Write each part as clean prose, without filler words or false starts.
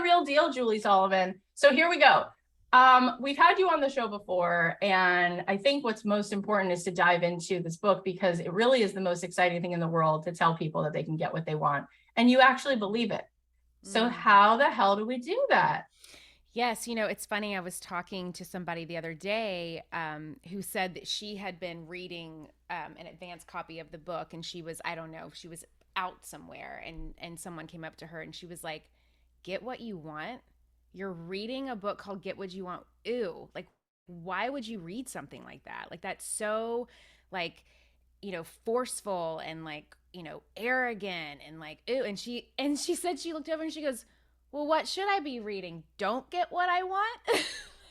the real deal, Julie Sullivan. So here we go. We've had you on the show before, and I think what's most important is to dive into this book because it really is the most exciting thing in the world to tell people that they can get what they want, and you actually believe it. So how the hell do we do that? Yes, it's funny. I was talking to somebody the other day who said that she had been reading an advanced copy of the book, and she was, I don't know, she was out somewhere, and someone came up to her, and she was like, "Get what you want? You're reading a book called Get What You Want? Ew! Like, why would you read something like that? Like, that's so, like, forceful and like, arrogant and like, ew." And she said she looked over and she goes, "Well, what should I be reading? Don't get what I want?"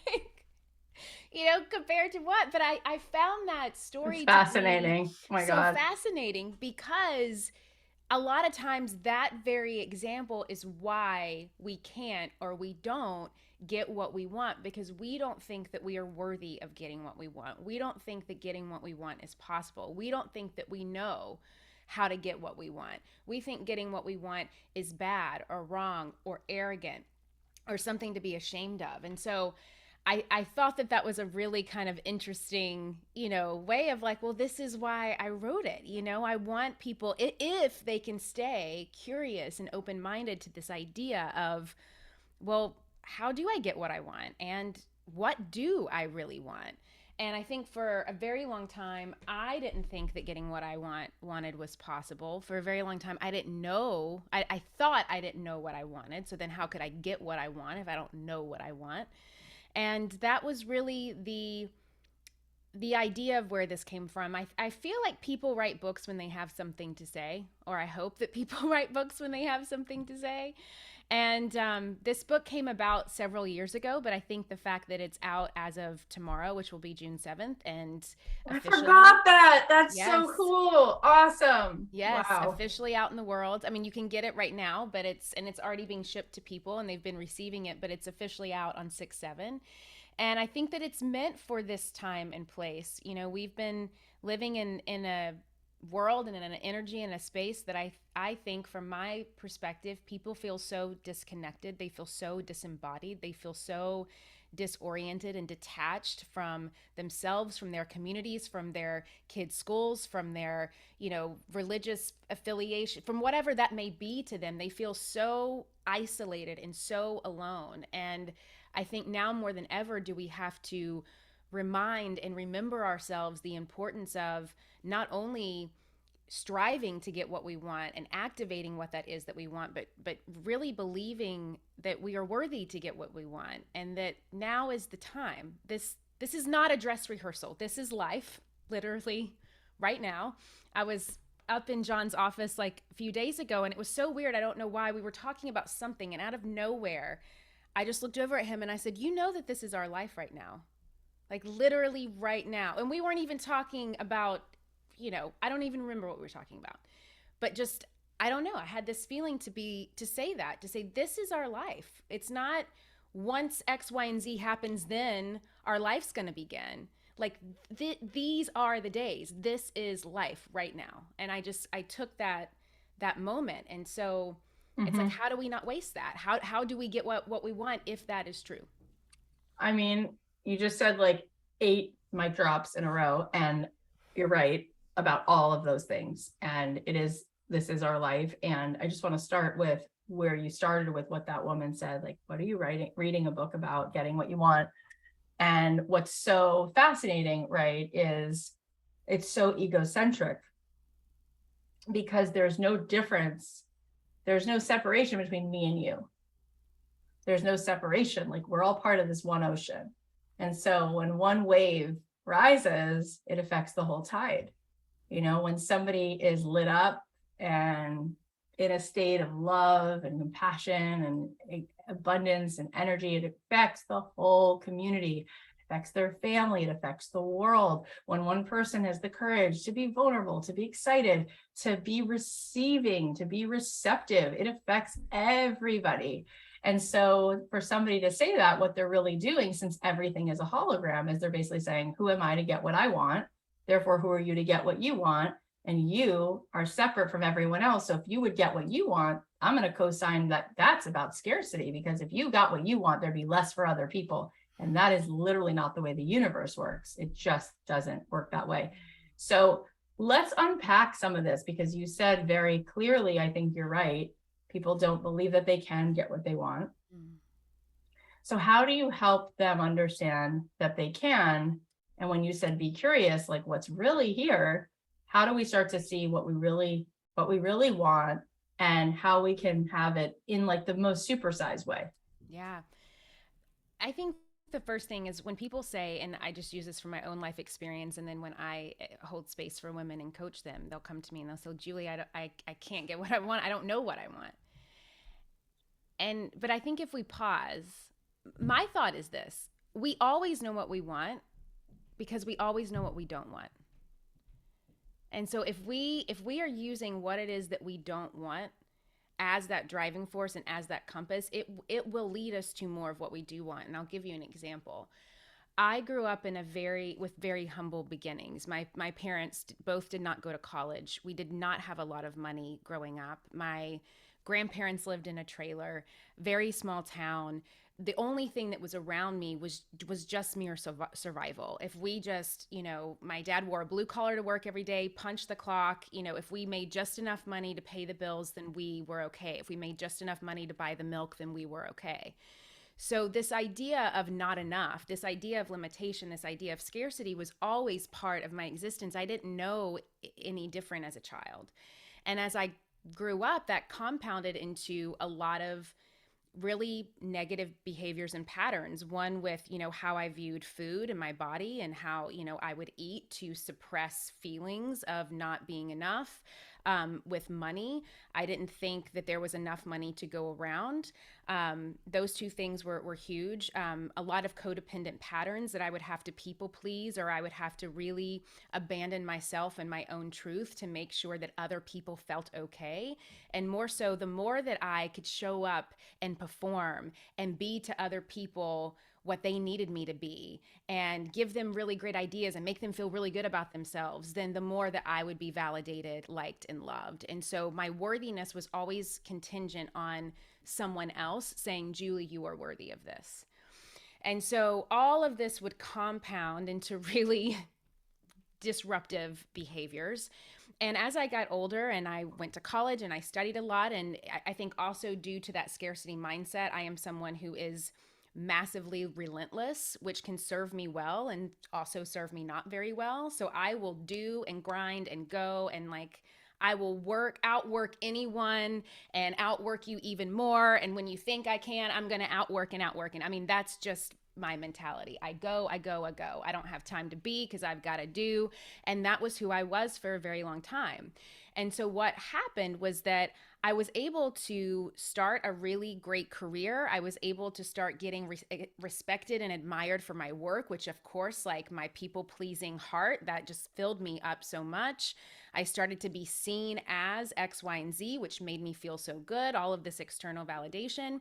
Like, compared to what? But I found that It's story to be fascinating. Oh my so God. fascinating because a lot of times that very example is why we can't or we don't get what we want because we don't think that we are worthy of getting what we want. We don't think that getting what we want is possible. We don't think that we know how to get what we want. We think getting what we want is bad or wrong or arrogant or something to be ashamed of. And so I thought that that was a really kind of interesting, way of like, well, this is why I wrote it. I want people, if they can stay curious and open minded to this idea of, well, how do I get what I want? And what do I really want? And I think for a very long time, I didn't think that getting what I wanted was possible. For a very long time, I didn't know. I thought I didn't know what I wanted. So then how could I get what I want if I don't know what I want? And that was really the idea of where this came from. I feel like people write books when they have something to say, or I hope that people write books when they have something to say. And this book came about several years ago, but I think the fact that it's out as of tomorrow, which will be June 7th, and I officially, forgot that. That's so yes, cool. Awesome. yes, Wow. officially out in the world. I mean, you can get it right now, but it's already being shipped to people and they've been receiving it, but it's officially out on 6/7. And I think that it's meant for this time and place. We've been living in a world and in an energy and a space that I think from my perspective people feel so disconnected, they feel so disembodied, they feel so disoriented and detached from themselves, from their communities, from their kids' schools, from their, religious affiliation, from whatever that may be to them. They feel so isolated and so alone. And I think now more than ever do we have to remind and remember ourselves the importance of not only striving to get what we want and activating what that is that we want, but really believing that we are worthy to get what we want and that now is the time. This is not a dress rehearsal. This is life, literally right now. I was up in John's office like a few days ago and it was so weird. I don't know why. We were talking about something and out of nowhere I just looked over at him and I said, "You know that this is our life right now." Like literally right now. And we weren't even talking about, I don't even remember what we were talking about. But just I don't know. I had this feeling to say that, to say this is our life. It's not once X, Y, and Z happens, then our life's going to begin. Like these are the days. This is life right now. And I took that moment. And so it's like, Hmm. how do we not waste that? How do we get what we want if that is true? I mean, you just said like 8 mic drops in a row, and you're right about all of those things. And this is our life. And I just want to start with where you started with what that woman said. Like, what are you reading a book about getting what you want? And what's so fascinating, right, is it's so egocentric because there's no difference, there's no separation between me and you. There's no separation. Like we're all part of this one ocean. And so when one wave rises, it affects the whole tide. When somebody is lit up and in a state of love and compassion and abundance and energy, it affects the whole community, it affects their family, it affects the world. When one person has the courage to be vulnerable, to be excited, to be receiving, to be receptive, it affects everybody. And so for somebody to say that, what they're really doing, since everything is a hologram, is they're basically saying, who am I to get what I want? Therefore, who are you to get what you want? and you are separate from everyone else. So if you would get what you want, I'm going to co-sign that that's about scarcity, because if you got what you want, there'd be less for other people. And that is literally not the way the universe works. It just doesn't work that way. So let's unpack some of this, because you said very clearly, I think you're right, people don't believe that they can get what they want. So how do you help them understand that they can? And when you said be curious, like what's really here, how do we start to see what we really want, and how we can have it in like the most supersized way? Yeah. I think the first thing is when people say, and I just use this from my own life experience, and then when I hold space for women and coach them, they'll come to me and they'll say, Julie, I can't get what I want. I don't know what I want. But I think if we pause, my thought is this: we always know what we want because we always know what we don't want. And so if we are using what it is that we don't want as that driving force and as that compass, it will lead us to more of what we do want. And I'll give you an example. I grew up in with very humble beginnings. My parents both did not go to college. We did not have a lot of money growing up. My grandparents lived in a trailer, very small town. The only thing that was around me was just mere survival. If we just, my dad wore a blue collar to work every day, punched the clock. If we made just enough money to pay the bills, then we were okay. If we made just enough money to buy the milk, then we were okay. So this idea of not enough, this idea of limitation, this idea of scarcity was always part of my existence. I didn't know any different as a child. And as I grew up, that compounded into a lot of really negative behaviors and patterns. One with, how I viewed food and my body, and how, I would eat to suppress feelings of not being enough. With money, I didn't think that there was enough money to go around. Those two things were huge. A lot of codependent patterns that I would have to people please, or I would have to really abandon myself and my own truth to make sure that other people felt okay. And more so, the more that I could show up and perform and be to other people what they needed me to be, and give them really great ideas and make them feel really good about themselves, then the more that I would be validated, liked, and loved. And so my worthiness was always contingent on someone else saying, Julie, you are worthy of this. And so all of this would compound into really disruptive behaviors. And as I got older and I went to college and I studied a lot, and I think also due to that scarcity mindset, I am someone who is massively relentless, which can serve me well and also serve me not very well. So I will do and grind and go, and I will outwork anyone and outwork you even more. And when you think I can, I'm going to outwork and outwork. And I mean, that's just my mentality. I go. I don't have time to be because I've got to do. And that was who I was for a very long time. And so what happened was that I was able to start a really great career. I was able to start getting respected and admired for my work, which of course, like my people pleasing heart, that just filled me up so much. I started to be seen as X, Y, and Z, which made me feel so good, all of this external validation.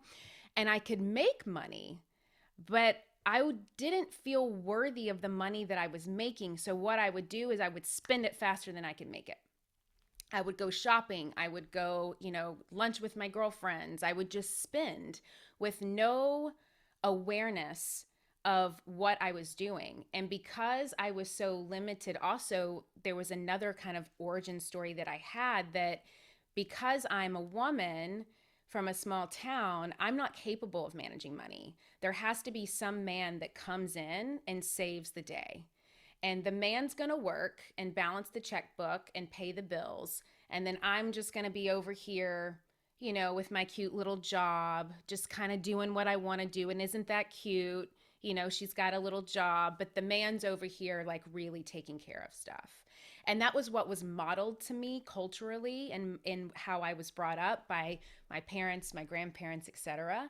And I could make money, but I didn't feel worthy of the money that I was making. So what I would do is I would spend it faster than I could make it. I would go shopping. I would go, lunch with my girlfriends. I would just spend with no awareness of what I was doing. And because I was so limited, also, there was another kind of origin story that I had, that because I'm a woman from a small town, I'm not capable of managing money. There has to be some man that comes in and saves the day. And the man's going to work and balance the checkbook and pay the bills. And then I'm just going to be over here, with my cute little job, just kind of doing what I want to do. And isn't that cute? She's got a little job, but the man's over here, like, really taking care of stuff. And that was what was modeled to me culturally, and in how I was brought up by my parents, my grandparents, etc.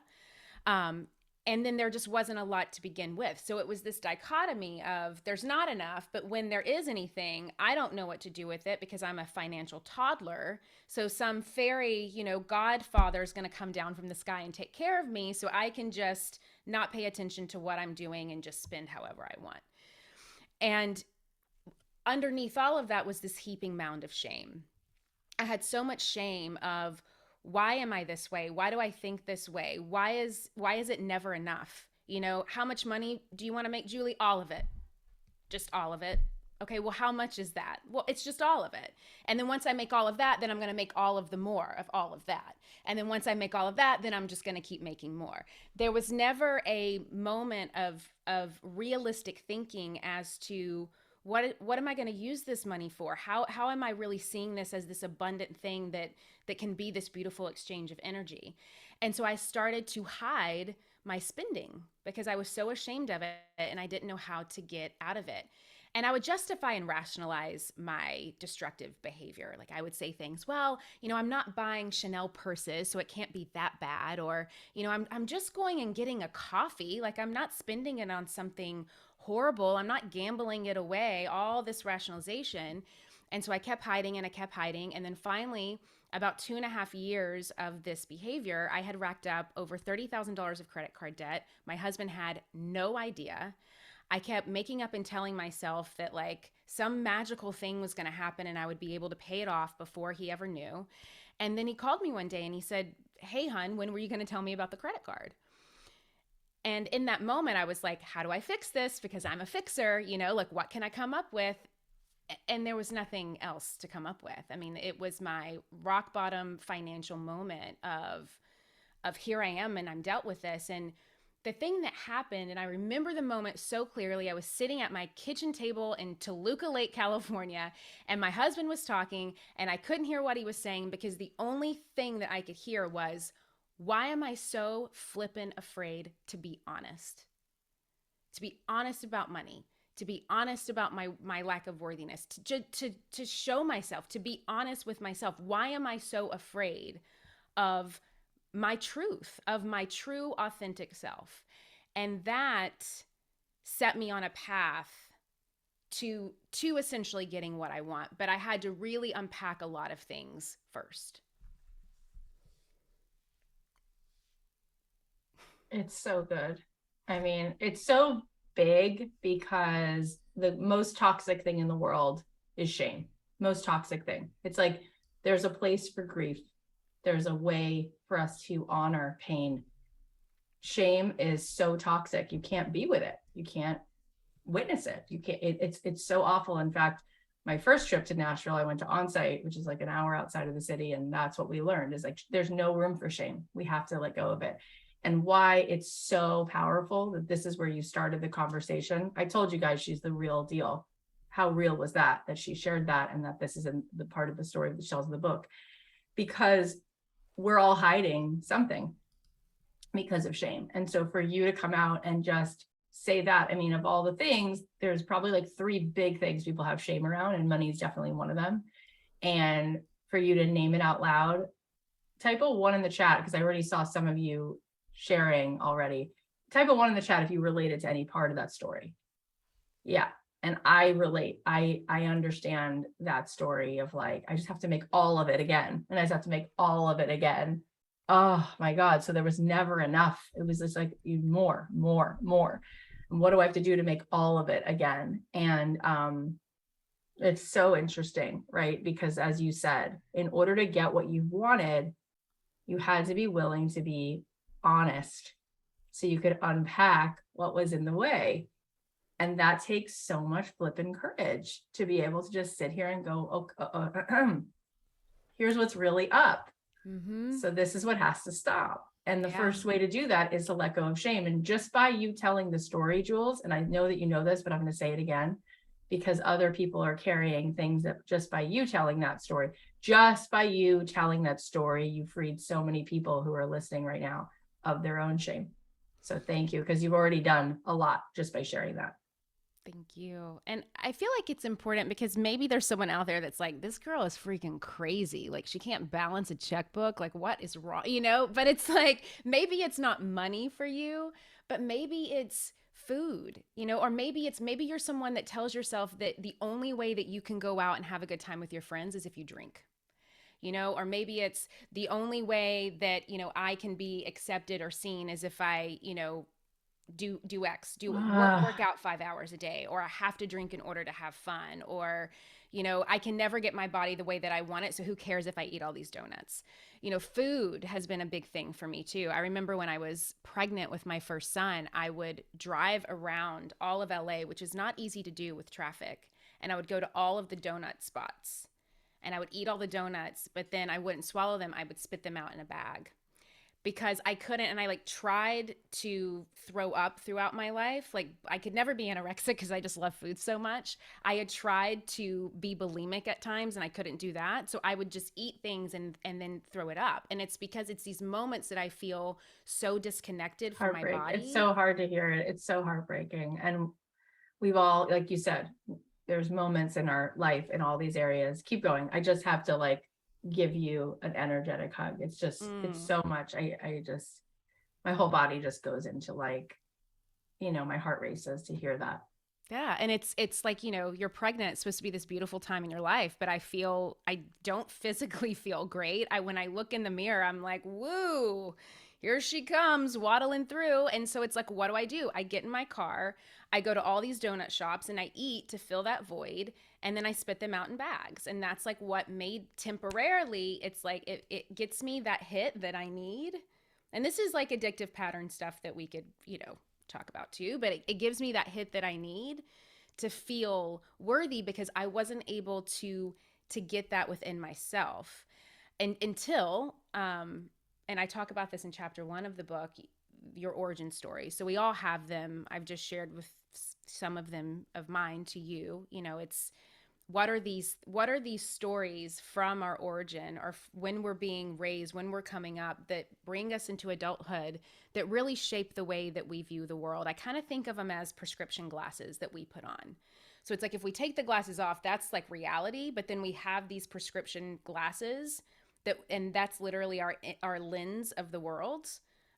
And then there just wasn't a lot to begin with. So it was this dichotomy of there's not enough, but when there is anything, I don't know what to do with it because I'm a financial toddler. So some fairy, godfather is going to come down from the sky and take care of me, so I can just not pay attention to what I'm doing and just spend however I want. And underneath all of that was this heaping mound of shame. I had so much shame of, why am I this way? Why do I think this way? Why is it never enough? How much money do you want to make, Julie? All of it. Just all of it. Okay, well, how much is that? Well, it's just all of it. And then once I make all of that, then I'm going to make all of the more of all of that. And then once I make all of that, then I'm just going to keep making more. There was never a moment of realistic thinking as to what am I going to use this money for? How am I really seeing this as this abundant thing that can be this beautiful exchange of energy? And so I started to hide my spending because I was so ashamed of it and I didn't know how to get out of it. And I would justify and rationalize my destructive behavior. Like I would say things, well, I'm not buying Chanel purses, so it can't be that bad. Or, I'm just going and getting a coffee. Like I'm not spending it on something horrible. I'm not gambling it away, all this rationalization. And so I kept hiding and I kept hiding. And then finally, about 2.5 years of this behavior, I had racked up over $30,000 of credit card debt. My husband had no idea. I kept making up and telling myself that like some magical thing was going to happen and I would be able to pay it off before he ever knew. And then he called me one day and he said, "Hey, hun, when were you going to tell me about the credit card?" And in that moment, I was like, how do I fix this? Because I'm a fixer, like what can I come up with? And there was nothing else to come up with. I mean, it was my rock bottom financial moment of here I am and I'm dealt with this. And the thing that happened, and I remember the moment so clearly, I was sitting at my kitchen table in Toluca Lake, California, and my husband was talking, and I couldn't hear what he was saying because the only thing that I could hear was, why am I so flippin' afraid to be honest? To be honest about money, to be honest about my lack of worthiness, to show myself, to be honest with myself. Why am I so afraid of my truth, of my true authentic self? And that set me on a path to essentially getting what I want. But I had to really unpack a lot of things first. It's so good. I mean, it's so big because the most toxic thing in the world is shame. Most toxic thing. It's like there's a place for grief. There's a way for us to honor pain. Shame is so toxic. You can't be with it. You can't witness it. You can't, it's so awful. In fact, my first trip to Nashville, I went to Onsite, which is like an hour outside of the city. And that's what we learned is like, there's no room for shame. We have to let go of it. And why it's so powerful that this is where you started the conversation. I told you guys she's the real deal. How real was that she shared that and that this is in the part of the story that tells in the book, because we're all hiding something because of shame. And so for you to come out and just say that, I mean, of all the things, there's probably like 3 big things people have shame around, and money is definitely one of them. And for you to name it out loud, type a 1 in the chat, because I already saw some of you sharing already. Type a 1 in the chat if you related to any part of that story. Yeah. And I relate. I understand that story of like, I just have to make all of it again. And I just have to make all of it again. Oh my God. So there was never enough. It was just like more. And what do I have to do to make all of it again? And it's so interesting, right? Because as you said, in order to get what you wanted, you had to be willing to be honest so you could unpack what was in the way. And that takes so much flipping courage to be able to just sit here and go, okay, here's what's really up. Mm-hmm. So this is what has to stop. And the first way to do that is to let go of shame. And just by you telling the story, Jules, and I know that you know this, but I'm going to say it again, because other people are carrying things that just by you telling that story, you freed so many people who are listening right now of their own shame. So thank you, because you've already done a lot just by sharing that. Thank you. And I feel like it's important because maybe there's someone out there that's like, this girl is freaking crazy. Like, she can't balance a checkbook. Like, what is wrong? But it's like, maybe it's not money for you, but maybe it's food, or maybe you're someone that tells yourself that the only way that you can go out and have a good time with your friends is if you drink. Or maybe it's the only way that, I can be accepted or seen is if I, do X, do work Ah, out 5 hours a day, or I have to drink in order to have fun, or I can never get my body the way that I want it. So who cares if I eat all these donuts? Food has been a big thing for me too. I remember when I was pregnant with my first son, I would drive around all of LA, which is not easy to do with traffic, and I would go to all of the donut spots and I would eat all the donuts, but then I wouldn't swallow them. I would spit them out in a bag because I couldn't. And I like tried to throw up throughout my life. Like I could never be anorexic because I just love food so much. I had tried to be bulimic at times and I couldn't do that. So I would just eat things and then throw it up. And it's because it's these moments that I feel so disconnected from my heartbreak. It's body. so hard to hear it. It's so heartbreaking. And we've all, like you said, there's moments in our life in all these areas. Keep going. I just have to like give you an energetic hug. It's just, it's Mm. so much. I just, my whole body just goes into like, my heart races to hear that. Yeah, and it's like, you're pregnant, it's supposed to be this beautiful time in your life, but I don't physically feel great. I When I look in the mirror, I'm like, "Woo, here she comes waddling through." And so it's like, what do? I get in my car, I go to all these donut shops and I eat to fill that void, and then I spit them out in bags. And that's like what made temporarily, it's like it gets me that hit that I need. And this is like addictive pattern stuff that we could, talk about too, but it gives me that hit that I need to feel worthy because I wasn't able to get that within myself and until and I talk about this in chapter 1 of the book, your origin story. So we all have them. I've just shared with some of them of mine to you. It's what are these stories from our origin or when we're being raised, when we're coming up, that bring us into adulthood, that really shape the way that we view the world. I kind of think of them as prescription glasses that we put on. So it's like if we take the glasses off, that's like reality, but then we have these prescription glasses and that's literally our lens of the world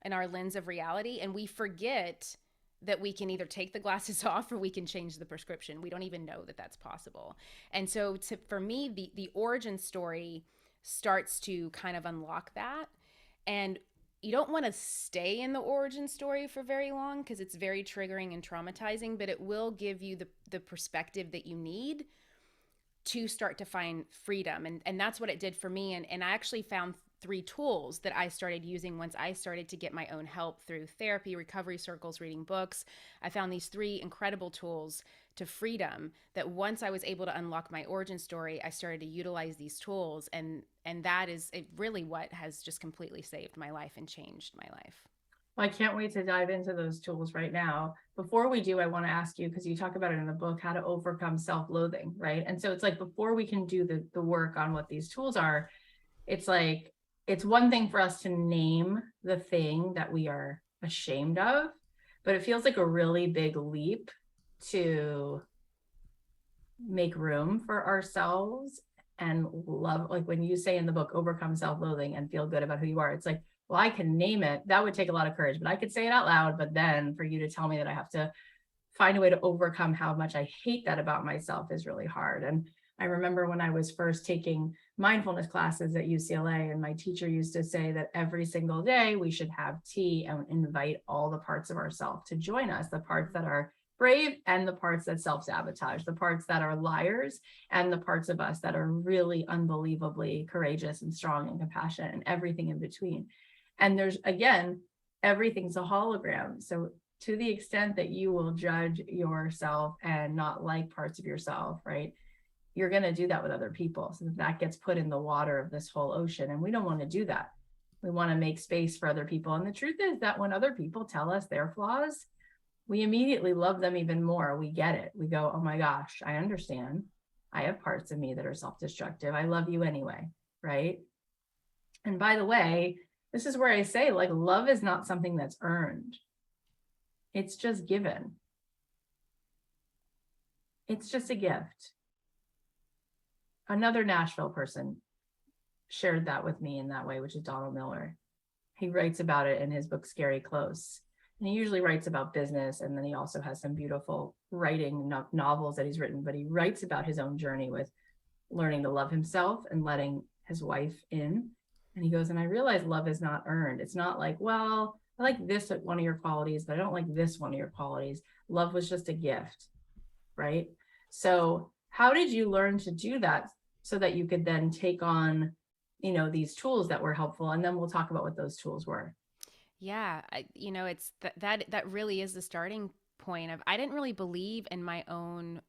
and our lens of reality, and we forget that we can either take the glasses off or we can change the prescription. We don't even know that that's possible. And so for me, the origin story starts to kind of unlock that. And you don't want to stay in the origin story for very long because it's very triggering and traumatizing, but it will give you the perspective that you need to start to find freedom. And that's what it did for me. And I actually found 3 tools that I started using once I started to get my own help through therapy, recovery circles, reading books. I found these 3 incredible tools to freedom that once I was able to unlock my origin story, I started to utilize these tools. And that is really what has just completely saved my life and changed my life. Well, I can't wait to dive into those tools right now. Before we do, I want to ask you, because you talk about it in the book, how to overcome self-loathing, right? And so it's like before we can do the work on what these tools are, it's like it's one thing for us to name the thing that we are ashamed of, but it feels like a really big leap to make room for ourselves and love. Like when you say in the book, overcome self-loathing and feel good about who you are, it's like, well, I can name it. That would take a lot of courage, but I could say it out loud. But then for you to tell me that I have to find a way to overcome how much I hate that about myself is really hard. And I remember when I was first taking mindfulness classes at UCLA, and my teacher used to say that every single day we should have tea and invite all the parts of ourselves to join us, the parts that are brave and the parts that self-sabotage, the parts that are liars and the parts of us that are really unbelievably courageous and strong and compassionate and everything in between. And there's, again, everything's a hologram. So to the extent that you will judge yourself and not like parts of yourself, right? You're going to do that with other people. So that gets put in the water of this whole ocean. And we don't want to do that. We want to make space for other people. And the truth is that when other people tell us their flaws, we immediately love them even more. We get it. We go, oh my gosh, I understand. I have parts of me that are self-destructive. I love you anyway, right? And by the way, this is where I say, like, love is not something that's earned. It's just given. It's just a gift. Another Nashville person shared that with me in that way, which is Donald Miller. He writes about it in his book, Scary Close. And he usually writes about business. And then he also has some beautiful writing novels that he's written, but he writes about his own journey with learning to love himself and letting his wife in. And he goes, and I realized love is not earned. It's not like, well, I like this one of your qualities, but I don't like this one of your qualities. Love was just a gift, right? So how did you learn to do that so that you could then take on, these tools that were helpful? And then we'll talk about what those tools were. Yeah, it's that really is the starting point of I didn't really believe in my own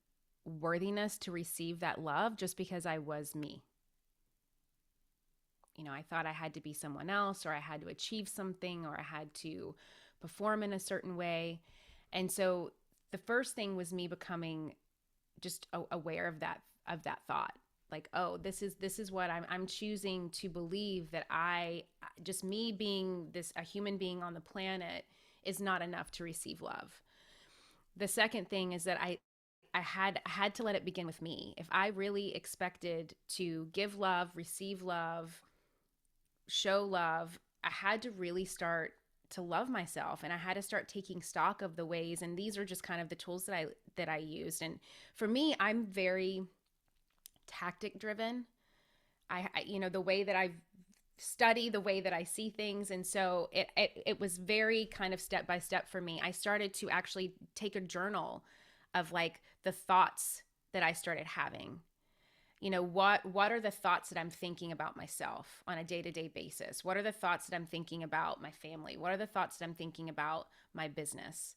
worthiness to receive that love just because I was me. I thought I had to be someone else, or I had to achieve something, or I had to perform in a certain way. And so the first thing was me becoming just aware of that thought. Like, oh, this is what I'm choosing to believe, that I just me being this a human being on the planet is not enough to receive love. The second thing is that I had to let it begin with me. If I really expected to give love, receive love, show love, I had to really start to love myself, and I had to start taking stock of the ways, and these are just kind of the tools that I used. And for me, I'm very tactic driven. The way that I study, the way that I see things, and so it was very kind of step by step for me. I started to actually take a journal of like the thoughts that I started having. What are the thoughts that I'm thinking about myself on a day-to-day basis? What are the thoughts that I'm thinking about my family? What are the thoughts that I'm thinking about my business?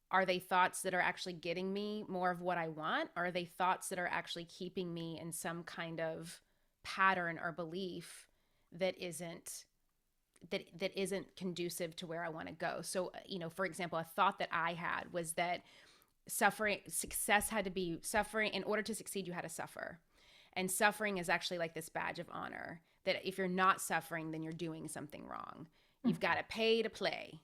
Are they thoughts that are actually getting me more of what I want, or are they thoughts that are actually keeping me in some kind of pattern or belief that isn't conducive to where I want to go? So, for example, a thought that I had was that success had to be suffering. In order to succeed, you had to suffer. And suffering is actually like this badge of honor, that if you're not suffering, then you're doing something wrong. You've got to pay to play.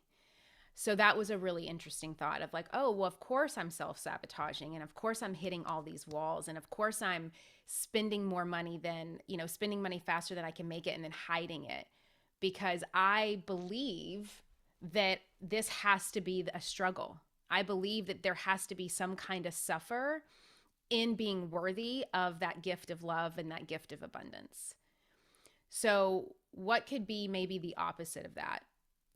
So that was a really interesting thought of like, oh, well, of course I'm self-sabotaging, and of course I'm hitting all these walls, and of course I'm spending more money than, spending money faster than I can make it, and then hiding it because I believe that this has to be a struggle. I believe that there has to be some kind of suffer in being worthy of that gift of love and that gift of abundance. So, what could be maybe the opposite of that?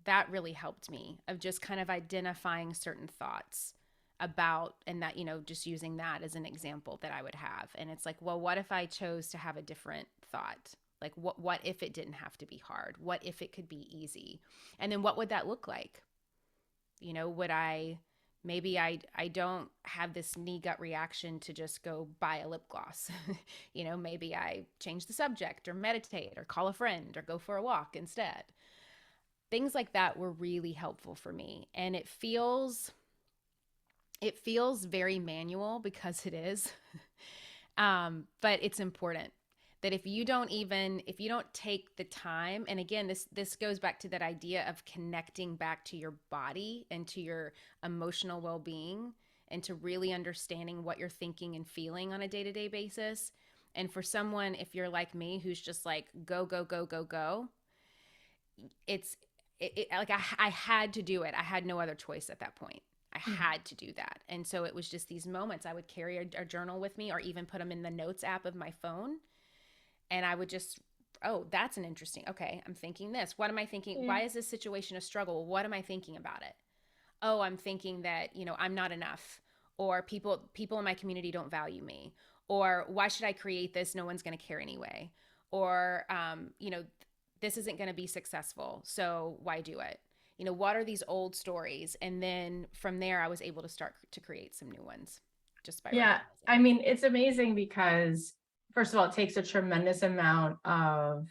That really helped me, of just kind of identifying certain thoughts about, and that, just using that as an example that I would have. And it's like, well, what if I chose to have a different thought? Like, what if it didn't have to be hard? What if it could be easy? And then what would that look like? Would I maybe I don't have this knee gut reaction to just go buy a lip gloss. Maybe I change the subject or meditate or call a friend or go for a walk instead. Things like that were really helpful for me, and it feels very manual because it is. But it's important that if you don't take the time, and again, this goes back to that idea of connecting back to your body and to your emotional well-being, and to really understanding what you're thinking and feeling on a day-to-day basis. And for someone, if you're like me, who's just like go go go go go, it's like I had to do it. I had no other choice at that point. I had to do that. And so it was just these moments. I would carry a journal with me, or even put them in the notes app of my phone, and I would just, oh, that's an interesting, okay, I'm thinking this. What am I thinking? Yeah. Why is this situation a struggle? What am I thinking about it? Oh, I'm thinking that, I'm not enough, or people in my community don't value me, or why should I create this? No one's going to care anyway. Or, this isn't going to be successful, so why do it? What are these old stories? And then from there, I was able to start to create some new ones just by Yeah, recognizing I it. mean, it's amazing because first of all, it takes a tremendous amount of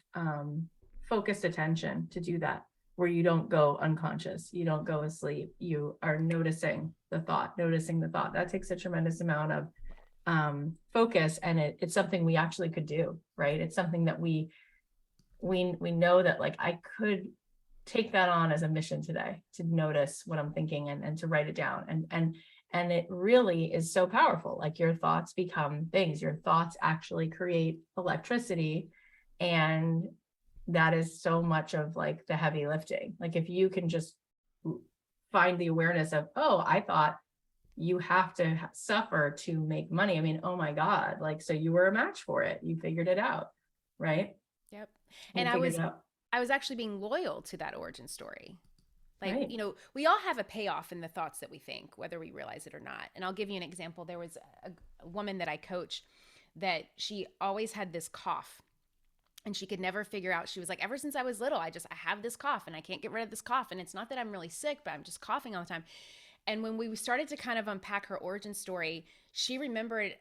focused attention to do that, where you don't go unconscious, you don't go asleep, you are noticing the thought. That takes a tremendous amount of focus, and it's something we actually could do, right? It's something that we know that like I could take that on as a mission today, to notice what I'm thinking, and to write it down, and it really is so powerful. Like your thoughts become things. Your thoughts actually create electricity, and that is so much of like the heavy lifting. Like if you can just find the awareness of, oh, I thought you have to suffer to make money. I mean, oh my God, like, so you were a match for it. You figured it out, right? Yep. You And I figured was it out. I was actually being loyal to that origin story. Like, Right. we all have a payoff in the thoughts that we think, whether we realize it or not. And I'll give you an example. There was a woman that I coach that she always had this cough, and she could never figure out. She was like, ever since I was little, I have this cough and I can't get rid of this cough. And it's not that I'm really sick, but I'm just coughing all the time. And when we started to kind of unpack her origin story, she remembered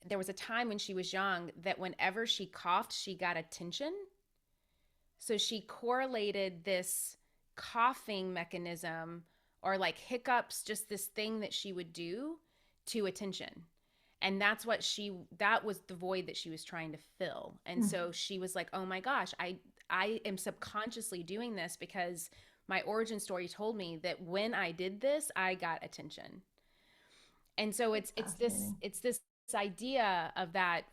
there was a time when she was young that whenever she coughed, she got attention. So she correlated this coughing mechanism, or like hiccups, just this thing that she would do, to attention. And that was the void that she was trying to fill. And Mm. so she was like, "Oh my gosh, I am subconsciously doing this because my origin story told me that when I did this, I got attention." And so That's fascinating. it's this idea of that,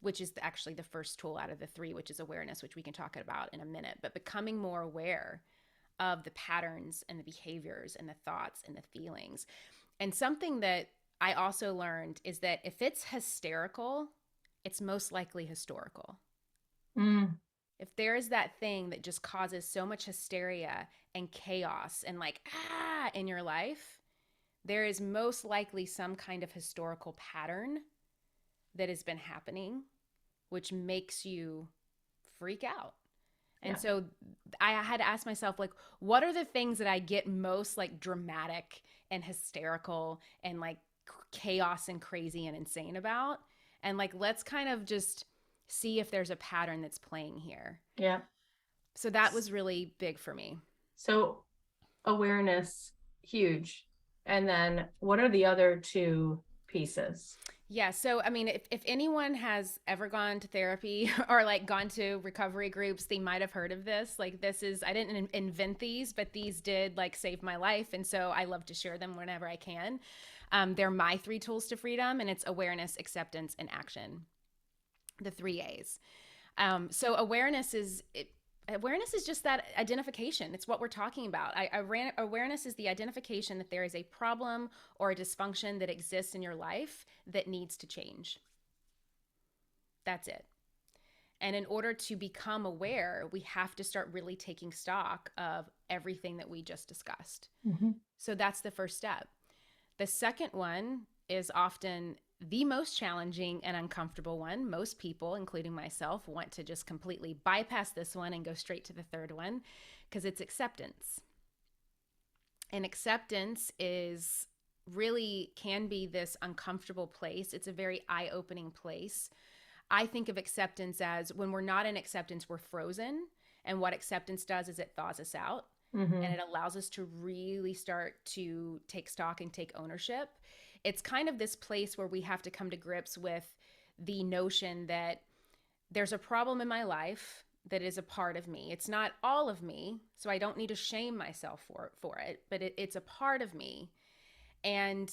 which is actually the first tool out of the three, which is awareness, which we can talk about in a minute, but becoming more aware of the patterns and the behaviors and the thoughts and the feelings. And something that I also learned is that if it's hysterical, it's most likely historical. Mm. If there is that thing that just causes so much hysteria and chaos and like, in your life, there is most likely some kind of historical pattern that has been happening, which makes you freak out. And Yeah. so I had to ask myself, like, what are the things that I get most like dramatic and hysterical and like chaos and crazy and insane about? And like, let's kind of just see if there's a pattern that's playing here. Yeah. So that was really big for me. So awareness, huge. And then what are the other two pieces? Yeah. So, I mean, if anyone has ever gone to therapy or like gone to recovery groups, they might have heard of this. Like, I didn't invent these, but these did like save my life. And so I love to share them whenever I can. They're my three tools to freedom, and it's awareness, acceptance, and action. The three A's. So awareness is just that identification. It's what we're talking about. Awareness is the identification that there is a problem or a dysfunction that exists in your life that needs to change. That's it. And in order to become aware, we have to start really taking stock of everything that we just discussed. Mm-hmm. So that's the first step. The second one is often the most challenging and uncomfortable one. Most people, including myself, want to just completely bypass this one and go straight to the third one because it's acceptance. And acceptance is really can be this uncomfortable place. It's a very eye-opening place. I think of acceptance as when we're not in acceptance, we're frozen. And what acceptance does is it thaws us out, Mm-hmm. and it allows us to really start to take stock and take ownership. It's kind of this place where we have to come to grips with the notion that there's a problem in my life that is a part of me. It's not all of me, so I don't need to shame myself for it, but it's a part of me. And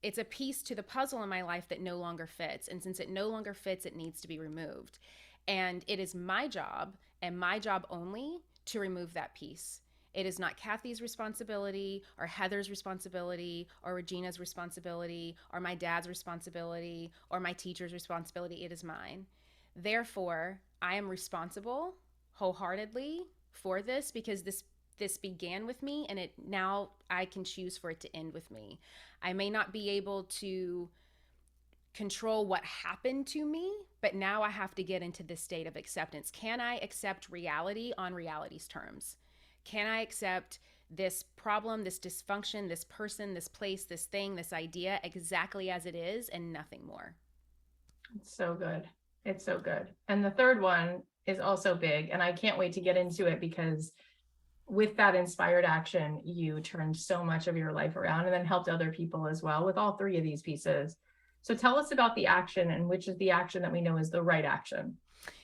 it's a piece to the puzzle in my life that no longer fits. And since it no longer fits, it needs to be removed. And it is my job, and my job only, to remove that piece. It is not Cathy's responsibility or Heather's responsibility or Regina's responsibility or my dad's responsibility or my teacher's responsibility. It is mine. Therefore, I am responsible wholeheartedly for this because this began with me, and it now I can choose for it to end with me. I may not be able to control what happened to me, but now I have to get into this state of acceptance. Can I accept reality on reality's terms? Can I accept this problem, this dysfunction, this person, this place, this thing, this idea exactly as it is and nothing more? It's so good. It's so good. And the third one is also big. And I can't wait to get into it because with that inspired action, you turned so much of your life around and then helped other people as well with all three of these pieces. So tell us about the action and which is the action that we know is the right action.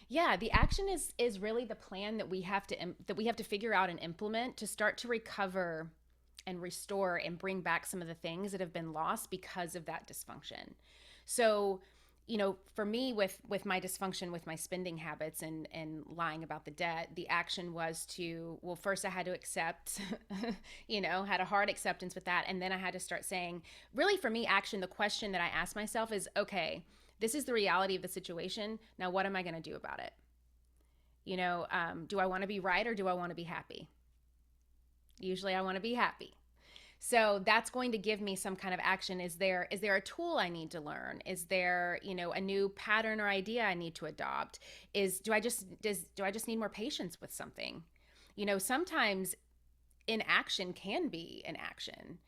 Yeah, the action is really the plan that we have to figure out and implement to start to recover and restore and bring back some of the things that have been lost because of that dysfunction. So, for me with my dysfunction with my spending habits and lying about the debt, the action was to, well, first I had to accept, had a hard acceptance with that, and then I had to start saying, really for me, action, the question that I asked myself is, okay, this is the reality of the situation. Now, what am I going to do about it? Do I want to be right or do I want to be happy? Usually I want to be happy. So that's going to give me some kind of action. Is there a tool I need to learn? Is there, a new pattern or idea I need to adopt? Is do I just need more patience with something? Sometimes inaction can be an action,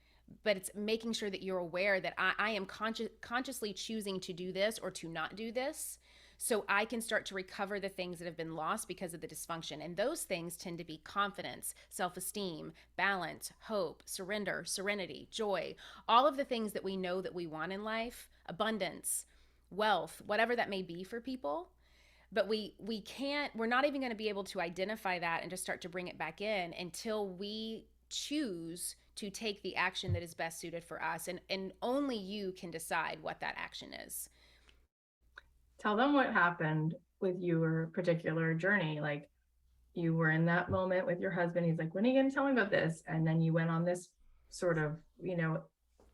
but it's making sure that you're aware that I am consciously choosing to do this or to not do this, so I can start to recover the things that have been lost because of the dysfunction. And those things tend to be confidence, self esteem, balance, hope, surrender, serenity, joy, all of the things that we know that we want in life, abundance, wealth, whatever that may be for people. But we're not even going to be able to identify that and just start to bring it back in until we choose to take the action that is best suited for us, and only you can decide what that action is. Tell them what happened with your particular journey. Like, you were in that moment with your husband. He's like, when are you going to tell me about this? And then you went on this sort of,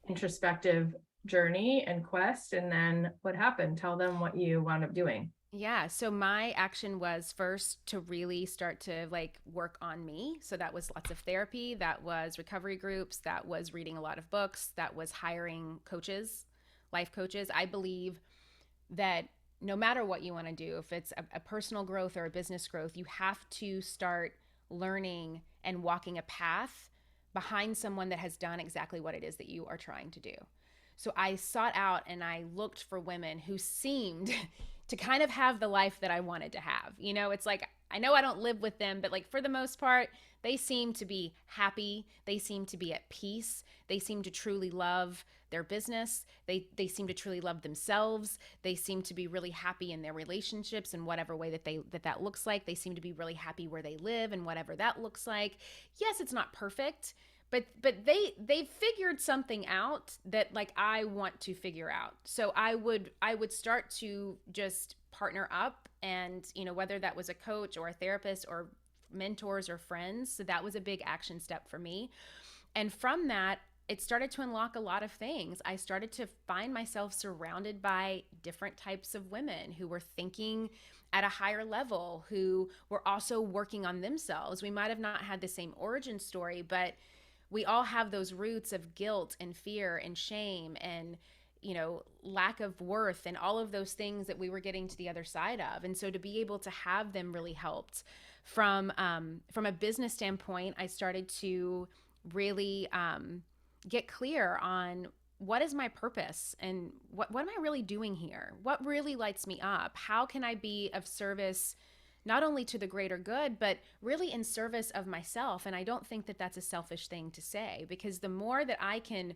introspective journey and quest. And then what happened? Tell them what you wound up doing. Yeah, so my action was first to really start to like work on me. So that was lots of therapy, that was recovery groups, that was reading a lot of books, that was hiring coaches, life coaches. I believe that no matter what you want to do, if it's a personal growth or a business growth, you have to start learning and walking a path behind someone that has done exactly what it is that you are trying to do. So I sought out and I looked for women who seemed to kind of have the life that I wanted to have. It's like, I know I don't live with them, but like for the most part, they seem to be happy. They seem to be at peace. They seem to truly love their business. They seem to truly love themselves. They seem to be really happy in their relationships in whatever way that looks like. They seem to be really happy where they live and whatever that looks like. Yes, it's not perfect, but they figured something out that like I want to figure out. So I would start to just partner up, and whether that was a coach or a therapist or mentors or friends. So that was a big action step for me. And from that, it started to unlock a lot of things. I started to find myself surrounded by different types of women who were thinking at a higher level, who were also working on themselves. We might have not had the same origin story, but we all have those roots of guilt and fear and shame and lack of worth and all of those things that we were getting to the other side of. And so to be able to have them really helped. From a business standpoint, I started to really get clear on what is my purpose and what am I really doing here? What really lights me up? How can I be of service not only to the greater good, but really in service of myself? And I don't think that that's a selfish thing to say, because the more that I can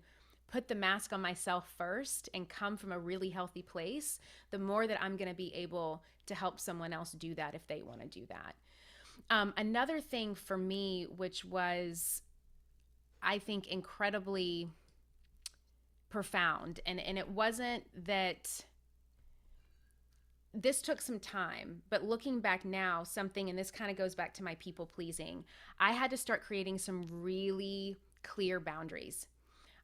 put the mask on myself first and come from a really healthy place, the more that I'm going to be able to help someone else do that if they want to do that. Another thing for me, which was, I think, incredibly profound, and it wasn't that this took some time, but looking back now, something, and this kind of goes back to my people pleasing, I had to start creating some really clear boundaries.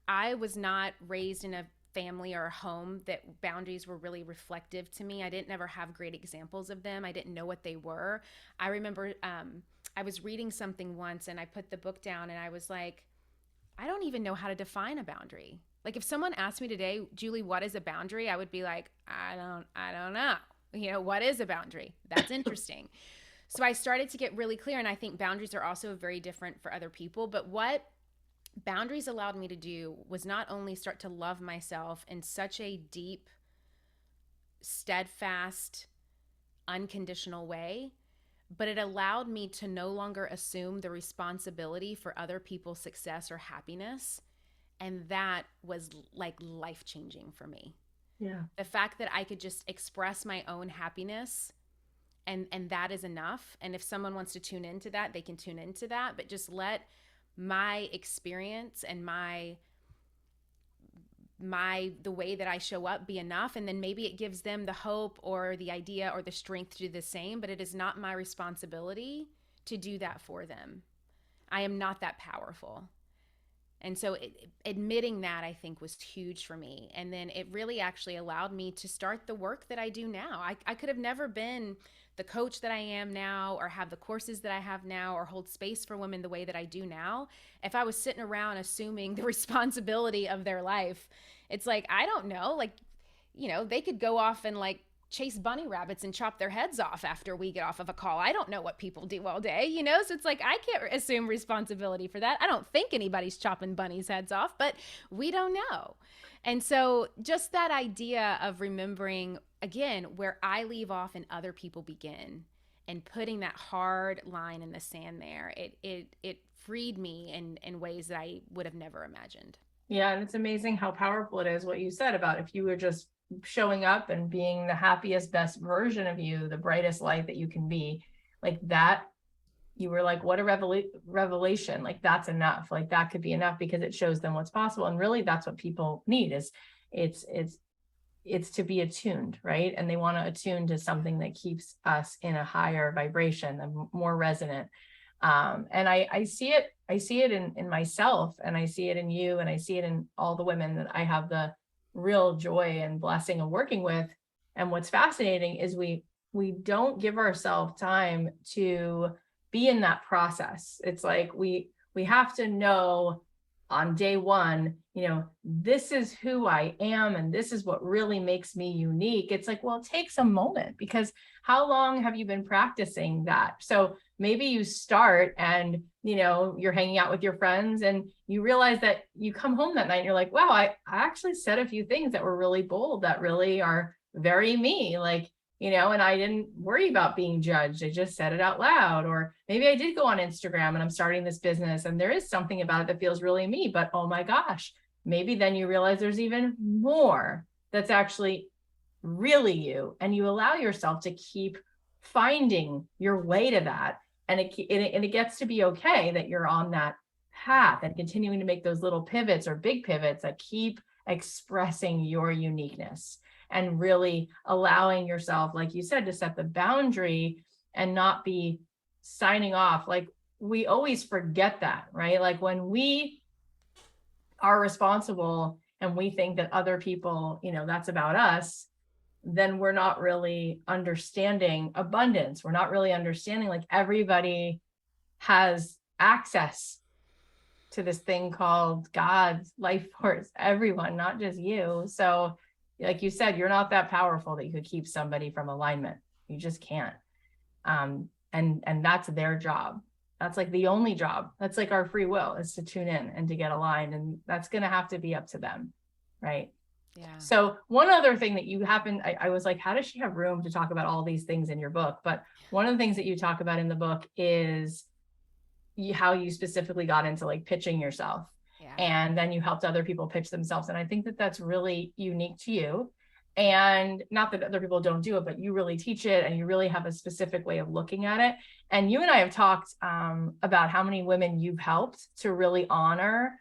I was not raised in a family or a home that boundaries were really reflective to me. I didn't never have great examples of them. I didn't know what they were. I remember I was reading something once and I put the book down and I was like, I don't even know how to define a boundary. Like if someone asked me today, Julie, what is a boundary? I would be like, I don't know. What is a boundary? That's interesting. So I started to get really clear, and I think boundaries are also very different for other people. But what boundaries allowed me to do was not only start to love myself in such a deep, steadfast, unconditional way, but it allowed me to no longer assume the responsibility for other people's success or happiness. And that was like life changing for me. Yeah. The fact that I could just express my own happiness, and that is enough. And if someone wants to tune into that, they can tune into that, but just let my experience and my the way that I show up be enough, and then maybe it gives them the hope or the idea or the strength to do the same, but it is not my responsibility to do that for them. I am not that powerful. And so admitting that, I think, was huge for me. And then it really actually allowed me to start the work that I do now. I could have never been the coach that I am now, or have the courses that I have now, or hold space for women the way that I do now, if I was sitting around assuming the responsibility of their life, it's like, I don't know, like, they could go off and like chase bunny rabbits and chop their heads off after we get off of a call. I don't know what people do all day. So it's like, I can't assume responsibility for that. I don't think anybody's chopping bunnies' heads off, but we don't know. And so just that idea of remembering, again, where I leave off and other people begin, and putting that hard line in the sand there, it freed me in ways that I would have never imagined. Yeah, and it's amazing how powerful it is what you said about if you were just showing up and being the happiest, best version of you, the brightest light that you can be, like that, you were like, what a revelation. Like that's enough. Like that could be enough because it shows them what's possible. And really that's what people need is it's it's it's to be attuned, right? And they want to attune to something that keeps us in a higher vibration, a more resonant. And I see it in myself, and I see it in you, and I see it in all the women that I have the real joy and blessing of working with. And what's fascinating is we don't give ourselves time to be in that process. It's like we have to know on day one, this is who I am and this is what really makes me unique. It's like, well, it takes a moment because how long have you been practicing that? So maybe you start and, you're hanging out with your friends and you realize that you come home that night and you're like, wow, I actually said a few things that were really bold, that really are very me. Like, and I didn't worry about being judged. I just said it out loud. Or maybe I did go on Instagram and I'm starting this business and there is something about it that feels really me, but oh my gosh, maybe then you realize there's even more that's actually really you. And you allow yourself to keep finding your way to that. And it gets to be okay that you're on that path and continuing to make those little pivots or big pivots that keep expressing your uniqueness and really allowing yourself, like you said, to set the boundary and not be signing off. Like we always forget that, right? Like when we are responsible and we think that other people, that's about us, then we're not really understanding abundance. We're not really understanding like everybody has access to this thing called God's life force, everyone, not just you. So, like you said, you're not that powerful that you could keep somebody from alignment. You just can't. And that's their job. That's like the only job. That's like our free will is to tune in and to get aligned. And that's going to have to be up to them. Right. Yeah. So one other thing that you happen, I was like, how does she have room to talk about all these things in your book? But one of the things that you talk about in the book is how you specifically got into like pitching yourself. Yeah. And then you helped other people pitch themselves. And I think that that's really unique to you. And not that other people don't do it, but you really teach it and you really have a specific way of looking at it. And you and I have talked about how many women you've helped to really honor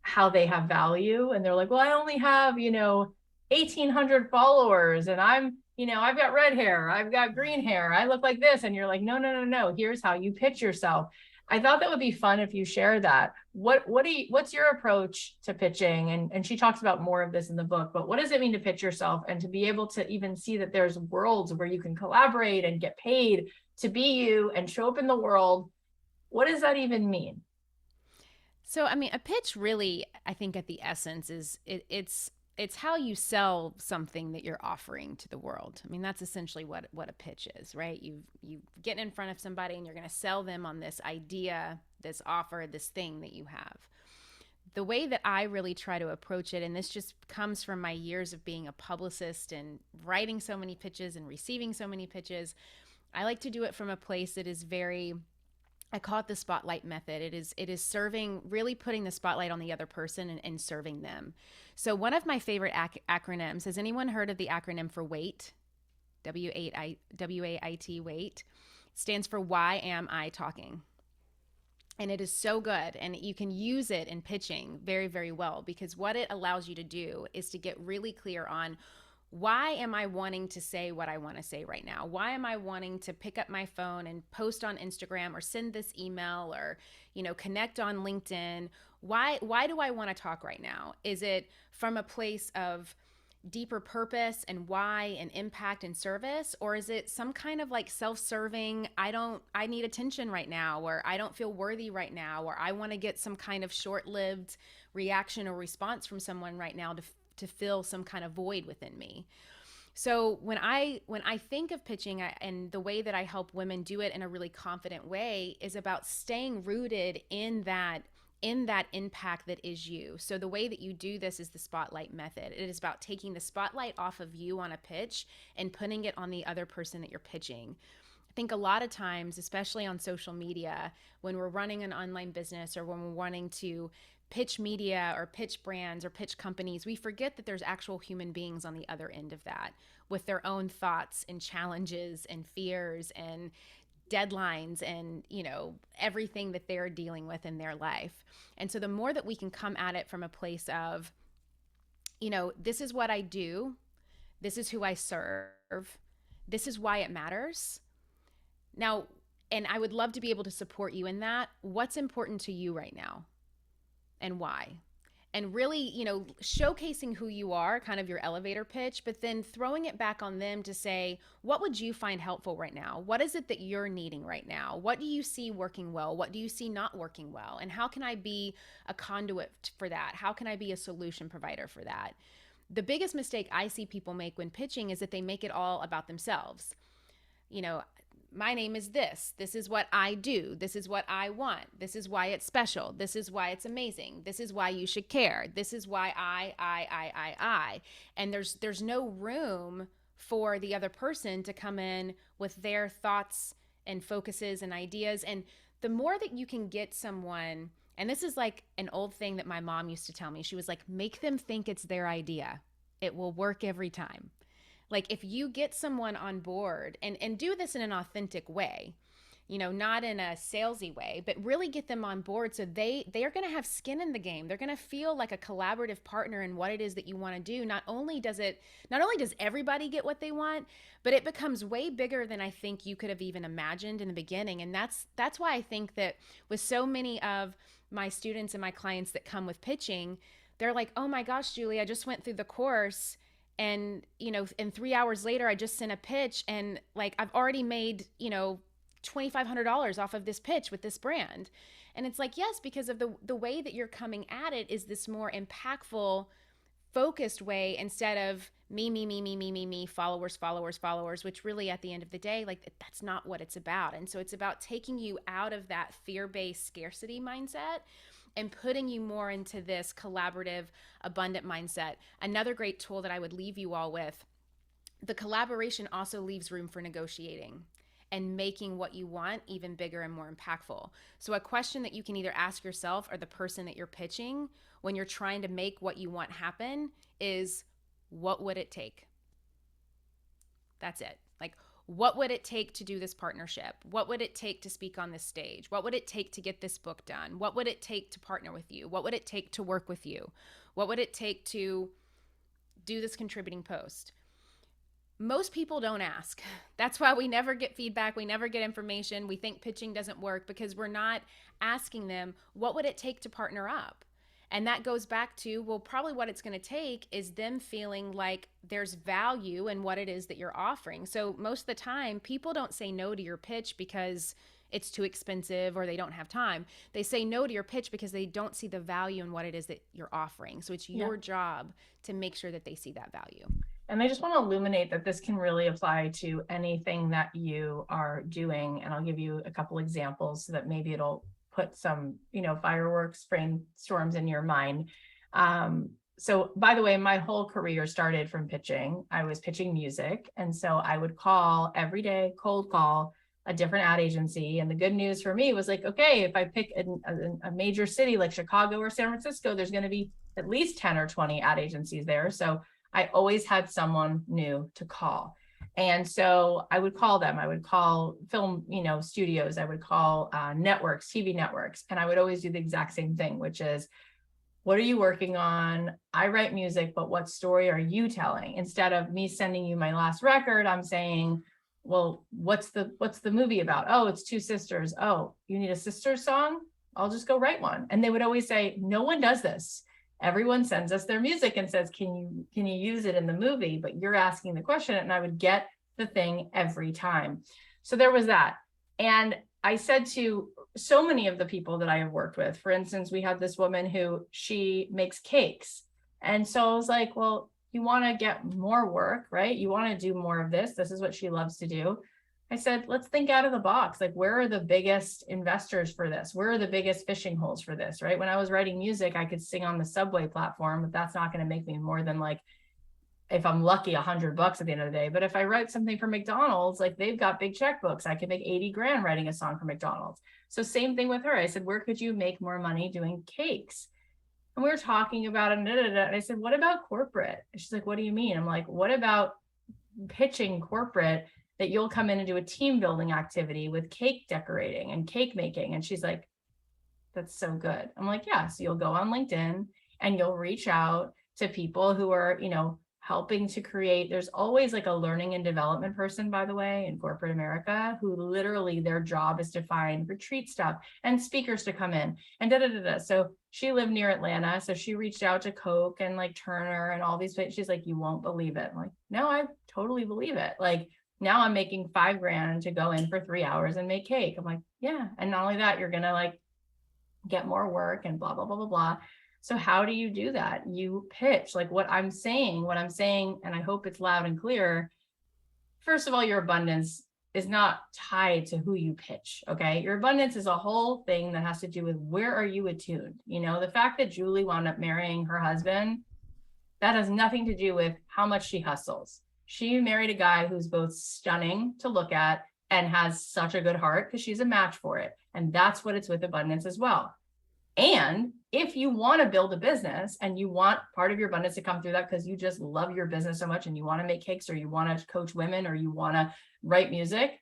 how they have value. And they're like, well, I only have, 1,800 followers and I've got red hair, I've got green hair, I look like this. And you're like, no, here's how you pitch yourself. I thought that would be fun if you share that. What's your approach to pitching? And she talks about more of this in the book, but what does it mean to pitch yourself and to be able to even see that there's worlds where you can collaborate and get paid to be you and show up in the world? What does that even mean? So, I mean, a pitch really, I think at the essence is it's how you sell something that you're offering to the world. I mean, that's essentially what a pitch is, right? You get in front of somebody and you're going to sell them on this idea, this offer, this thing that you have. The way that I really try to approach it, and this just comes from my years of being a publicist and writing so many pitches and receiving so many pitches, I like to do it from a place that is very, I call it the spotlight method. It is serving, really putting the spotlight on the other person and serving them. So one of my favorite acronyms, has anyone heard of the acronym for WAIT? WAIT, WAIT. It stands for Why Am I Talking? And it is so good. And you can use it in pitching very, very well, because what it allows you to do is to get really clear on, why am I wanting to say what I want to say right now? Why am I wanting to pick up my phone and post on Instagram or send this email or, connect on LinkedIn? Why do I want to talk right now? Is it from a place of deeper purpose and why and impact and service, or is it some kind of like self-serving, I need attention right now, or I don't feel worthy right now, or I want to get some kind of short-lived reaction or response from someone right now to fill some kind of void within me. So when I think of pitching, and the way that I help women do it in a really confident way is about staying rooted in that impact that is you. So the way that you do this is the spotlight method. It is about taking the spotlight off of you on a pitch and putting it on the other person that you're pitching. I think a lot of times, especially on social media, when we're running an online business or when we're wanting to pitch media or pitch brands or pitch companies, we forget that there's actual human beings on the other end of that with their own thoughts and challenges and fears and deadlines and, everything that they're dealing with in their life. And so the more that we can come at it from a place of, this is what I do, this is who I serve, this is why it matters. Now, and I would love to be able to support you in that. What's important to you right now and why? And really, showcasing who you are, kind of your elevator pitch, but then throwing it back on them to say, what would you find helpful right now? What is it that you're needing right now? What do you see working well? What do you see not working well? And how can I be a conduit for that? How can I be a solution provider for that? The biggest mistake I see people make when pitching is that they make it all about themselves. You know, my name is this. This is what I do. This is what I want. This is why it's special. This is why it's amazing. This is why you should care. This is why I. And there's no room for the other person to come in with their thoughts and focuses and ideas. And the more that you can get someone, and this is like an old thing that my mom used to tell me. She was like, make them think it's their idea. It will work every time. Like if you get someone on board and do this in an authentic way, not in a salesy way, but really get them on board so they are going to have skin in the game. They're going to feel like a collaborative partner in what it is that you want to do. Not only does everybody get what they want, but it becomes way bigger than I think you could have even imagined in the beginning. And that's why I think that with so many of my students and my clients that come with pitching, they're like, "Oh my gosh, Julie, I just went through the course and and 3 hours later I just sent a pitch and like I've already made $2,500 off of this pitch with this brand." And it's like, yes, because of the way that you're coming at it is this more impactful, focused way instead of me, followers, which really at the end of the day, like that's not what it's about. And so it's about taking you out of that fear-based scarcity mindset and putting you more into this collaborative, abundant mindset. Another great tool that I would leave you all with, the collaboration also leaves room for negotiating and making what you want even bigger and more impactful. So a question that you can either ask yourself or the person that you're pitching when you're trying to make what you want happen is, what would it take? That's it. Like, what would it take to do this partnership? What would it take to speak on this stage? What would it take to get this book done? What would it take to partner with you? What would it take to work with you? What would it take to do this contributing post? Most people don't ask. That's why we never get feedback. We never get information. We think pitching doesn't work because we're not asking them, what would it take to partner up? And that goes back to, well, probably what it's going to take is them feeling like there's value in what it is that you're offering. So most of the time, people don't say no to your pitch because it's too expensive or they don't have time. They say no to your pitch because they don't see the value in what it is that you're offering. So it's your job to make sure that they see that value. And I just want to illuminate that this can really apply to anything that you are doing. And I'll give you a couple examples so that maybe it'll put some, fireworks, brainstorms in your mind. So by the way, my whole career started from pitching. I was pitching music. And so I would call every day, cold call a different ad agency. And the good news for me was like, okay, if I pick a major city like Chicago or San Francisco, there's going to be at least 10 or 20 ad agencies there. So I always had someone new to call. And so I would call them. I would call film, studios. I would call networks, TV networks. And I would always do the exact same thing, which is, what are you working on? I write music, but what story are you telling? Instead of me sending you my last record, I'm saying, well, what's the movie about? Oh, it's two sisters. Oh, you need a sister song? I'll just go write one. And they would always say, no one does this. everyone sends us their music and says, can you use it in the movie? But you're asking the question, and I would get the thing every time. So there was that. And I said to so many of the people that I have worked with, for instance, we had this woman who she makes cakes. And so I was like, well, you want to get more work, right? You want to do more of this. This is what she loves to do. I said, let's think out of the box. Like, where are the biggest investors for this? Where are the biggest fishing holes for this, right? When I was writing music, I could sing on the subway platform, but that's not going to make me more than, like, if I'm lucky, $100 at the end of the day. But if I write something for McDonald's, like, they've got big checkbooks. I could make 80 grand writing a song for McDonald's. So same thing with her. I said, where could you make more money doing cakes? And we were talking about it. And I said, what about corporate? And she's like, what do you mean? I'm like, what about pitching corporate that you'll come in and do a team building activity with cake decorating and cake making? And she's like, that's so good. I'm like, yeah. So you'll go on LinkedIn and you'll reach out to people who are, helping to create. There's always like a learning and development person, by the way, in corporate America, who literally their job is to find retreat stuff and speakers to come in and da da da da. So she lived near Atlanta. So she reached out to Coke and like Turner and all these. She's like, you won't believe it. I'm like, no, I totally believe it. Like, now I'm making $5,000 to go in for 3 hours and make cake. I'm like, yeah. And not only that, you're going to like get more work and blah, blah, blah, blah, blah. So how do you do that? You pitch. Like, what I'm saying, and I hope it's loud and clear. First of all, your abundance is not tied to who you pitch. Okay. Your abundance is a whole thing that has to do with where are you attuned? The fact that Julie wound up marrying her husband, that has nothing to do with how much she hustles. She married a guy who's both stunning to look at and has such a good heart because she's a match for it. And that's what it's with abundance as well. And if you want to build a business and you want part of your abundance to come through that because you just love your business so much and you want to make cakes or you want to coach women or you want to write music,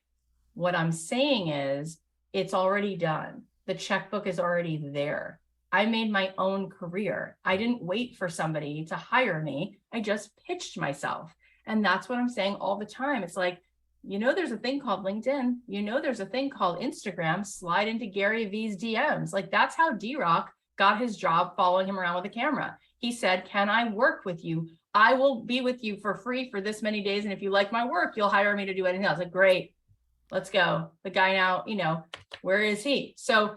what I'm saying is it's already done. The checkbook is already there. I made my own career. I didn't wait for somebody to hire me. I just pitched myself. And that's what I'm saying all the time. It's like, there's a thing called LinkedIn. There's a thing called Instagram. Slide into Gary V's DMs. Like, that's how D-Rock got his job following him around with a camera. He said, can I work with you? I will be with you for free for this many days. And if you like my work, you'll hire me to do anything else. Like, great, let's go. The guy now, where is he? So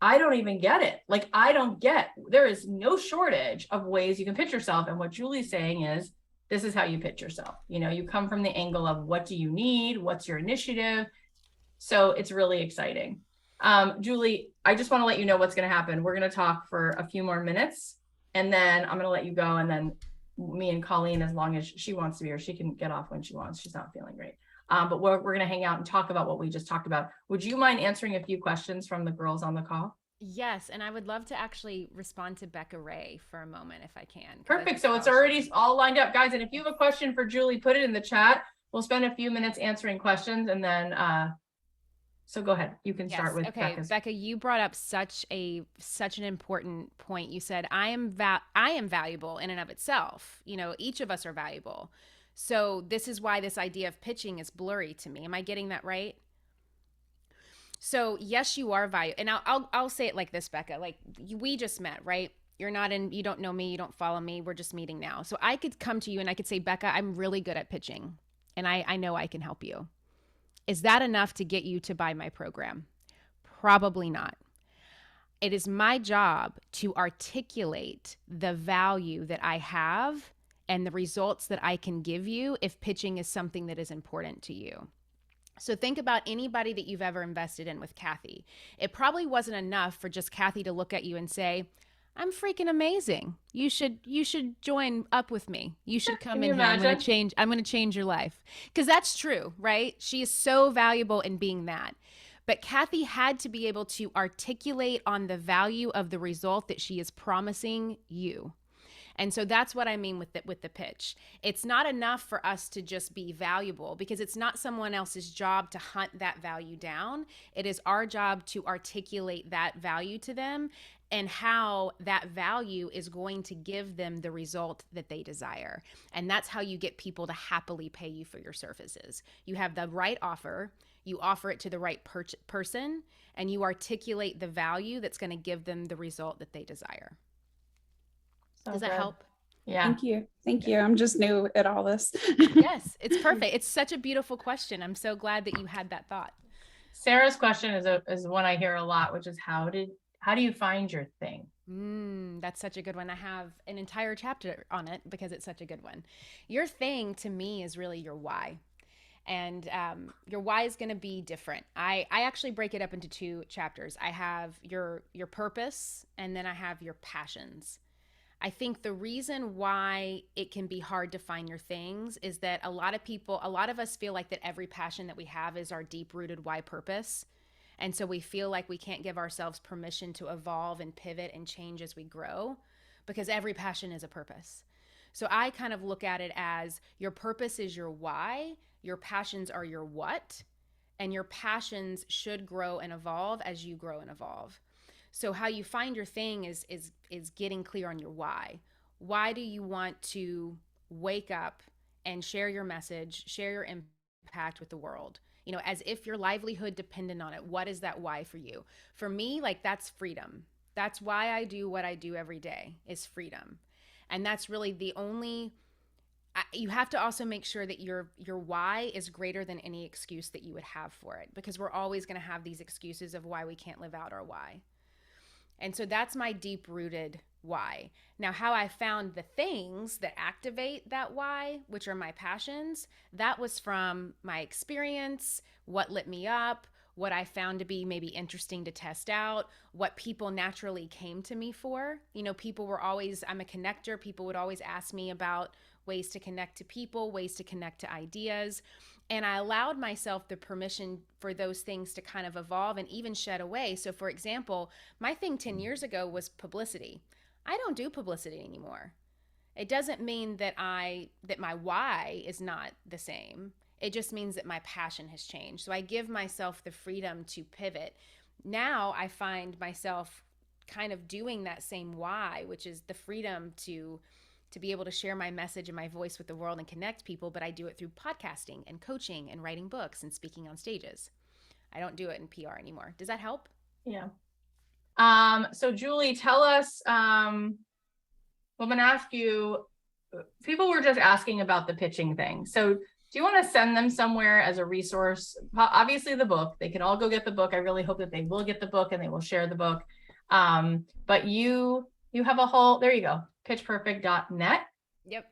I don't even get it. Like, there is no shortage of ways you can pitch yourself. And what Julie's saying is, this is how you pitch yourself. You come from the angle of what do you need? What's your initiative? So it's really exciting. Julie, I just want to let you know what's going to happen. We're going to talk for a few more minutes and then I'm going to let you go. And then me and Colleen, as long as she wants to be, or she can get off when she wants, she's not feeling great. But we're going to hang out and talk about what we just talked about. Would you mind answering a few questions from the girls on the call? Yes, and I would love to actually respond to Becca Ray for a moment if I can. Perfect. So it's already all lined up, guys. And if you have a question for Julie, put it in the chat. We'll spend a few minutes answering questions and then so go ahead. You can start with Becca's. Becca, you brought up such an important point. You said I am valuable in and of itself. Each of us are valuable. So this is why this idea of pitching is blurry to me. Am I getting that right? So yes, you are valuable. And I'll say it like this, Becca. Like, we just met, right? You don't know me, you don't follow me. We're just meeting now. So I could come to you and I could say, Becca, I'm really good at pitching and I know I can help you. Is that enough to get you to buy my program? Probably not. It is my job to articulate the value that I have and the results that I can give you if pitching is something that is important to you. So think about anybody that you've ever invested in with Cathy. It probably wasn't enough for just Cathy to look at you and say, I'm freaking amazing. You should join up with me. You should come in here. I'm going to change your life. Because that's true, right? She is so valuable in being that. But Cathy had to be able to articulate on the value of the result that she is promising you. And so that's what I mean with the pitch. It's not enough for us to just be valuable because it's not someone else's job to hunt that value down. It is our job to articulate that value to them and how that value is going to give them the result that they desire. And that's how you get people to happily pay you for your services. You have the right offer, you offer it to the right person, and you articulate the value that's going to give them the result that they desire. So Does that good. help? Yeah. Thank you. Thank you. I'm just new at all this. Yes, it's perfect. It's such a beautiful question. I'm so glad that you had that thought. Sarah's question is one I hear a lot, which is how do you find your thing? That's such a good one. I have an entire chapter on it because it's such a good one. Your thing to me is really your why. And your why is going to be different. I actually break it up into two chapters. I have your purpose, and then I have your passions. I think the reason why it can be hard to find your things is that a lot of us feel like that every passion that we have is our deep rooted why purpose. And so we feel like we can't give ourselves permission to evolve and pivot and change as we grow because every passion is a purpose. So I kind of look at it as your purpose is your why, your passions are your what, and your passions should grow and evolve as you grow and evolve. So how you find your thing is getting clear on your why. Why do you want to wake up and share your message, share your impact with the world? You know, as if your livelihood depended on it. What is that why for you? For me, like that's freedom. That's why I do what I do every day is freedom. And that's really the only you have to also make sure that your why is greater than any excuse that you would have for it because we're always going to have these excuses of why we can't live out our why. And so that's my deep rooted why. Now, how I found the things that activate that why, which are my passions, that was from my experience, what lit me up, what I found to be maybe interesting to test out, what people naturally came to me for. You know, people were always, I'm a connector. People would always ask me about ways to connect to people, ways to connect to ideas. And I allowed myself the permission for those things to kind of evolve and even shed away. So, for example, my thing 10 years ago was publicity. I don't do publicity anymore. It doesn't mean that my why is not the same. It just means that my passion has changed. So I give myself the freedom to pivot. Now I find myself kind of doing that same why, which is the freedom to be able to share my message and my voice with the world and connect people, but I do it through podcasting and coaching and writing books and speaking on stages. I don't do it in PR anymore. Does that help? Yeah. So Julie, tell us, I'm going to ask you, people were just asking about the pitching thing. So do you want to send them somewhere as a resource? Obviously the book, they can all go get the book. I really hope that they will get the book and they will share the book. But you have a whole, there you go, pitchperfect.net. Yep.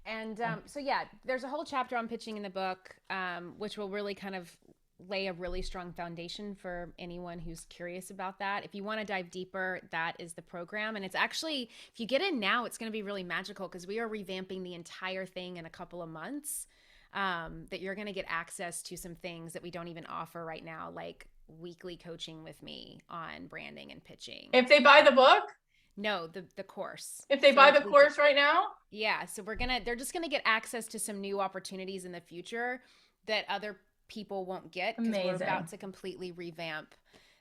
And so, yeah, there's a whole chapter on pitching in the book, which will really kind of lay a really strong foundation for anyone who's curious about that. If you want to dive deeper, that is the program. And it's actually, if you get in now, it's going to be really magical because we are revamping the entire thing in a couple of months. That you're going to get access to some things that we don't even offer right now, like weekly coaching with me on branding and pitching. If they buy the book? No, the course. If they buy the course right now? Yeah, so they're just gonna get access to some new opportunities in the future that other people won't get because we're about to completely revamp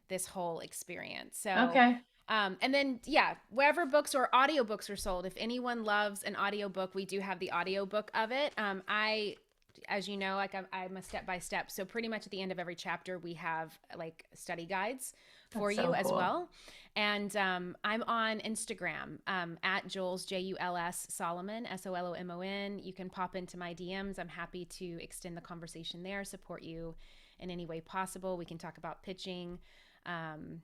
this whole experience. So okay. And then yeah, wherever books or audiobooks are sold, if anyone loves an audiobook, we do have the audiobook of it. As you know, like I'm a step by step. So pretty much at the end of every chapter, we have like study guides for you as well. And I'm on Instagram at Jules, Juls Solomon, Solomon. You can pop into my DMs. I'm happy to extend the conversation there, support you in any way possible. We can talk about pitching and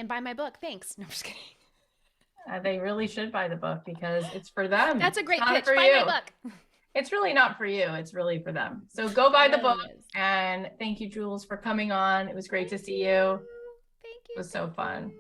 buy my book. Thanks. No, I'm just kidding. They really should buy the book because it's for them. That's a great pitch. Buy my book. It's really not for you. It's really for them. So go buy the book. And thank you, Jules, for coming on. It was great to see you. Thank you. It was so fun.